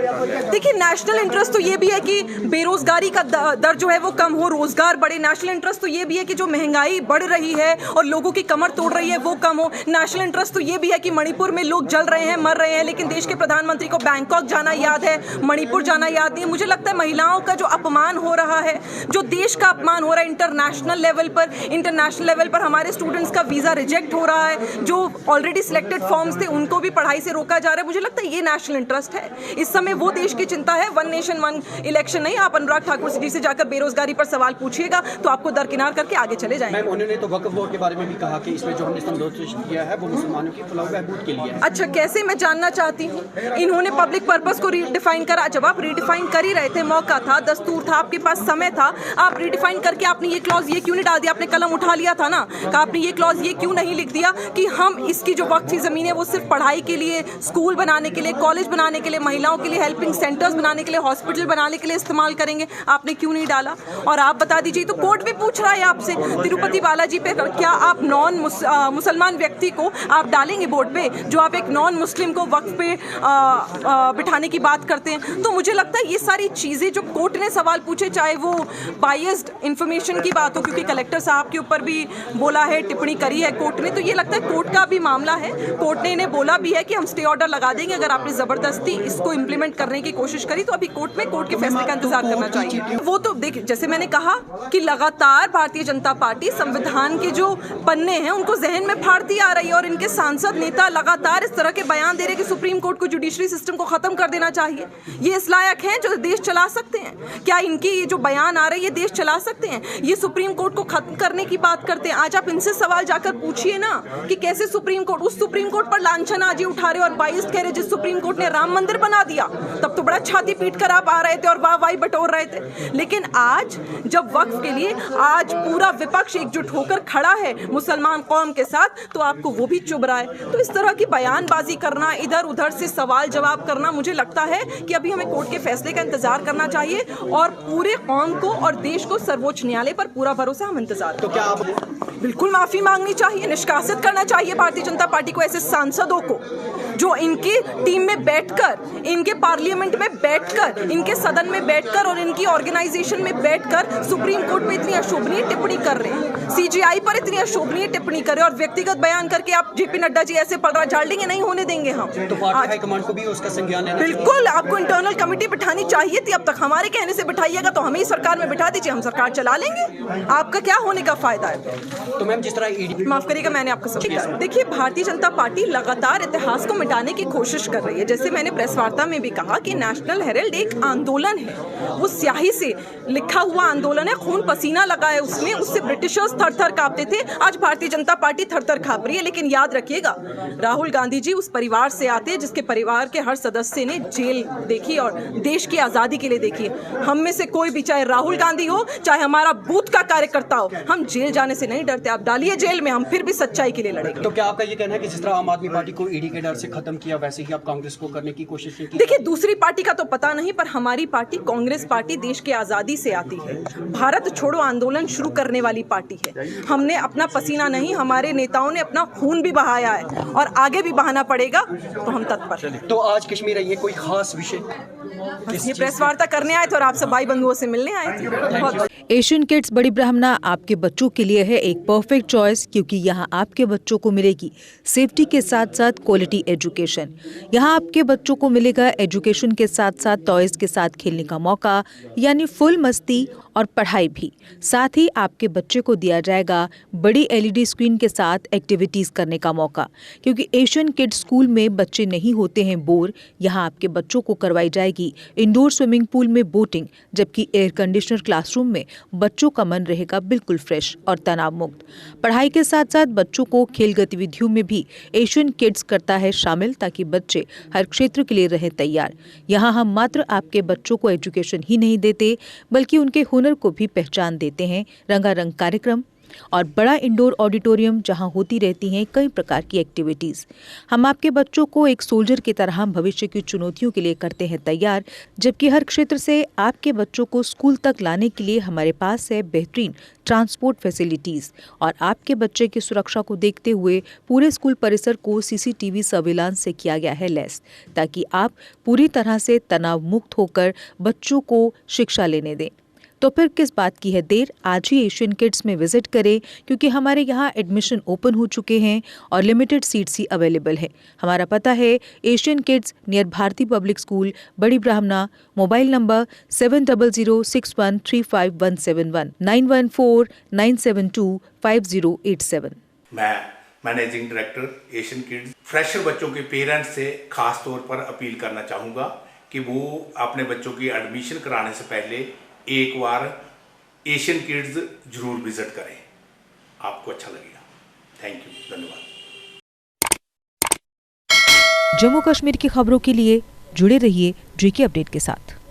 देखिए, national interest तो ये भी है कि बेरोजगारी का दर जो है वो कम हो, रोजगार बढ़े। नेशनल इंटरेस्ट तो ये भी है कि जो महंगाई बढ़ रही है और लोगों की कमर तोड़ रही है वो कम हो। नेशनल इंटरेस्ट तो ये भी है कि मणिपुर में लोग जल रहे हैं, मर रहे हैं, लेकिन देश के प्रधानमंत्री को बैंकॉक जाना याद है, मणिपुर जाना याद नहीं है। मुझे लगता है महिलाओं का जो अपमान हो रहा है, जो देश का अपमान हो रहा है इंटरनेशनल लेवल पर हमारे स्टूडेंट्स का वीजा रिजेक्ट हो रहा है, जो ऑलरेडी सिलेक्टेड फॉर्म्स थे उनको भी पढ़ाई से रोका जा रहा है। मुझे लगता है ये नेशनल इंटरेस्ट है। इस समय वो देश की चिंता है, वन नेशन वन इलेक्शन नहीं। आप अनुराग ठाकुर जी से जाकर बेरोजगारी पर सवाल पूछिएगा तो आपको दरकिनार करके आगे चले जाएंगे। मैम, उन्होंने तो वक्फ बोर्ड के बारे में भी कहा कि इसमें जो हमने संशोधन किया है वो मुसलमानों की फलाह बहबूद के लिए है। अच्छा, कैसे? मैं जानना चाहती हूँ। इन्होंने पब्लिक पर्पस को रीडिफाइन करा। जब आप रीडिफाइन कर ही रहे थे, मौका था, दस्तूर था, आपके पास समय था, आप रीडिफाइन करके आपने ये क्लॉज ये क्यों नहीं डाल दिया? आपने कलम उठा लिया था ना, कि आपने ये क्लॉज ये क्यों नहीं लिख दिया कि हम इसकी जो वक्फ की जमीन है वो सिर्फ पढ़ाई के लिए, स्कूल बनाने के लिए, कॉलेज बनाने के लिए, महिलाओं के लिए हेल्पिंग सेंटर्स बनाने के लिए, हॉस्पिटल बनाने के लिए इस्तेमाल करेंगे? आपने क्यों नहीं डाला? और आप बता दीजिए, तो कोर्ट भी पूछ रहा है आपसे, तिरुपति बालाजी पे क्या आप नॉन मुसलमान व्यक्ति को आप डालेंगे बोर्ड पे, जो आप एक नॉन मुस्लिम को वक्फ पे बिठाने की बात करते हैं? तो मुझे लगता है ये सारी चीज़ें जो कोर्ट ने सवाल पूछे, चाहे वो बायस्ड इंफॉर्मेशन की बात हो, क्योंकि कलेक्टर साहब के ऊपर भी बोला है, टिप्पणी करी है कोर्ट ने, तो ये लगता है कोर्ट का भी मामला है। कोर्ट ने इन्हें बोला भी है कि हम स्टे ऑर्डर लगा देंगे अगर आपने जबरदस्ती इसको इम्प्लीमेंट करने की कोशिश करी। तो अभी कोर्ट में कोर्ट के फैसले का इंतजार करना चाहिए। वो तो देखिए, जैसे मैंने कहा कि लगातार भारतीय जनता पार्टी संविधान के जो पन्ने हैं उनको जहन में फाड़ती आ रही है, और इनके सांसद नेता लगातार इस तरह के बयान दे रहे हैं कि सुप्रीम कोर्ट को जुडिशरी सिस्टम को खत्म कर देना चाहिए। ये इस लायक हैं जो देश चला सकते हैं क्या? इनकी ये जो बयान आ रहे हैं ये देश चला सकते हैं? ये सुप्रीम कोर्ट को खत्म करने की बात करते हैं। आज आप इनसे सवाल जाकर पूछिए ना कि कैसे सुप्रीम कोर्ट, उस सुप्रीम कोर्ट पर लांछन आज ही उठा रहे और बाइस कह रहे जिस सुप्रीम कोर्ट ने राम मंदिर बना दिया तब तो बड़ा छाती पीट कर आप आ रहे थे और वाह बटोर रहे थे, लेकिन आज जब वक्फ के लिए आज पूरा विपक्ष एकजुट होकर खड़ा है मुसलमान कौम के साथ, तो आपको वो भी चुभ रहा है। तो इस तरह की बयानबाजी करना, इधर उधर से सवाल जवाब करना, मुझे लगता है कि अभी हमें कोर्ट के फैसले का इंतजार करना चाहिए और पूरे कौम को और देश को सर्वोच्च न्यायालय पर पूरा भरोसा हम इंतजार। तो क्या आप बिल्कुल माफी मांगनी चाहिए, निष्कासित करना चाहिए भारतीय जनता पार्टी को ऐसे सांसदों को जो इनकी टीम में बैठकर, इनके पार्लियामेंट में बैठकर, इनके सदन में बैठकर और इनकी ऑर्गेनाइजेशन में बैठकर सुप्रीम कोर्ट पे इतनी अशोभनीय टिप्पणी कर रहे हैं, सीजीआई पर इतनी अशोभनीय टिप्पणी कर रहे हैं और व्यक्तिगत बयान करके आप जेपी नड्डा जी ऐसे पलड़ा झाड़ लेंगे, नहीं होने देंगे हम। तो पार्टी हाईकमान को भी उसका संज्ञान लेना चाहिए। बिल्कुल, आपको इंटरनल कमेटी बिठानी चाहिए थी। अब तक हमारे कहने से बिठाइएगा तो हमें ही सरकार में बिठा दीजिए, हम सरकार चला लेंगे। आपका क्या होने का फायदा है? तो मैम, जिस तरह ईडी, माफ करिएगा, मैंने आपको समझा। देखिए, भारतीय जनता पार्टी लगातार इतिहास को मिटाने की कोशिश कर रही है। जैसे मैंने प्रेस वार्ता में भी कहा कि नेशनल हेराल्ड एक आंदोलन है, वो स्याही से लिखा हुआ आंदोलन है, खून पसीना लगा है उसमें, उससे ब्रिटिशर्स थर-थर कांपते थे, आज भारतीय जनता पार्टी थर-थर कांप रही है। लेकिन याद रखिएगा, राहुल गांधी जी उस परिवार से आते हैं जिसके परिवार के हर सदस्य ने जेल देखी और देश की आजादी के लिए देखी है। हम में से कोई भी, चाहे राहुल गांधी हो, चाहे हमारा बूथ का कार्यकर्ता हो, हम जेल जाने से नहीं डरते। आप डालिए जेल में, हम फिर भी सच्चाई के लिए लड़ेंगे। तो क्या आपका ये कहना है कि जिस तरह आम आदमी पार्टी को ईडी के डर से खत्म किया, वैसे ही आप कांग्रेस को करने की कोशिश की? देखिए, दूसरी पार्टी का तो पता नहीं, पर हमारी पार्टी कांग्रेस पार्टी देश की आजादी से आती है, भारत छोड़ो आंदोलन शुरू करने वाली पार्टी है। हमने अपना पसीना नहीं, हमारे नेताओं ने अपना खून भी बहाया है और आगे भी बहाना पड़ेगा, तो हम तत्पर हैं। तो आज कश्मीर आई है, कोई खास विषय? ये प्रेस वार्ता करने आए थे और आप सब भाई बंधुओं से मिलने आए थे। बहुत एशियन किड्स बड़ी ब्राह्मणा आपके बच्चों के लिए है एक परफेक्ट चॉइस, क्योंकि यहाँ आपके बच्चों को मिलेगी सेफ्टी के साथ साथ क्वालिटी एजुकेशन। यहाँ आपके बच्चों को मिलेगा एजुकेशन के साथ साथ टॉयज के साथ खेलने का मौका, यानी फुल मस्ती और पढ़ाई भी। साथ ही आपके बच्चे को दिया जाएगा बड़ी LED स्क्रीन के साथ एक्टिविटीज़ करने का मौका, क्योंकि एशियन किड्स स्कूल में बच्चे नहीं होते हैं बोर। यहाँ आपके बच्चों को करवाई जाएगी इंडोर स्विमिंग पूल में बोटिंग, जबकि एयर कंडीशनर क्लासरूम में बच्चों का मन रहेगा बिल्कुल फ्रेश और तनाव मुक्त। पढ़ाई के साथ साथ बच्चों को खेल गतिविधियों में भी एशियन किड्स करता है शामिल, ताकि बच्चे हर क्षेत्र के लिए रहे तैयार। यहाँ हम मात्र आपके बच्चों को एजुकेशन ही नहीं देते, बल्कि उनके हुनर को भी पहचान देते हैं। रंगारंग कार्यक्रम और बड़ा इंडोर ऑडिटोरियम जहां होती रहती हैं कई प्रकार की एक्टिविटीज़। हम आपके बच्चों को एक सोल्जर की तरह भविष्य की चुनौतियों के लिए करते हैं तैयार, जबकि हर क्षेत्र से आपके बच्चों को स्कूल तक लाने के लिए हमारे पास है बेहतरीन ट्रांसपोर्ट फैसिलिटीज़। और आपके बच्चे की सुरक्षा को देखते हुए पूरे स्कूल परिसर को CCTV सर्विलांस से किया गया है लैस, ताकि आप पूरी तरह से तनाव मुक्त होकर बच्चों को शिक्षा लेने दें। तो फिर किस बात की है देर, आज ही एशियन किड्स में विजिट करें, क्योंकि हमारे यहाँ एडमिशन ओपन हो चुके हैं और लिमिटेड सीट्स ही अवेलेबल है। हमारा पता है Asian kids near Bharati public school, Bari Brahmana. Mobile number 7006135171 9149725087। मैं managing director Asian kids fresher बच्चों के पेरेंट्स से खास तौर पर अपील करना चाहूँगा कि वो अपने बच्चों की एडमिशन कराने से पहले एक बार एशियन किड्स जरूर विजिट करें, आपको अच्छा लगेगा। थैंक यू, धन्यवाद। जम्मू कश्मीर की खबरों के लिए जुड़े रहिए GK अपडेट के साथ।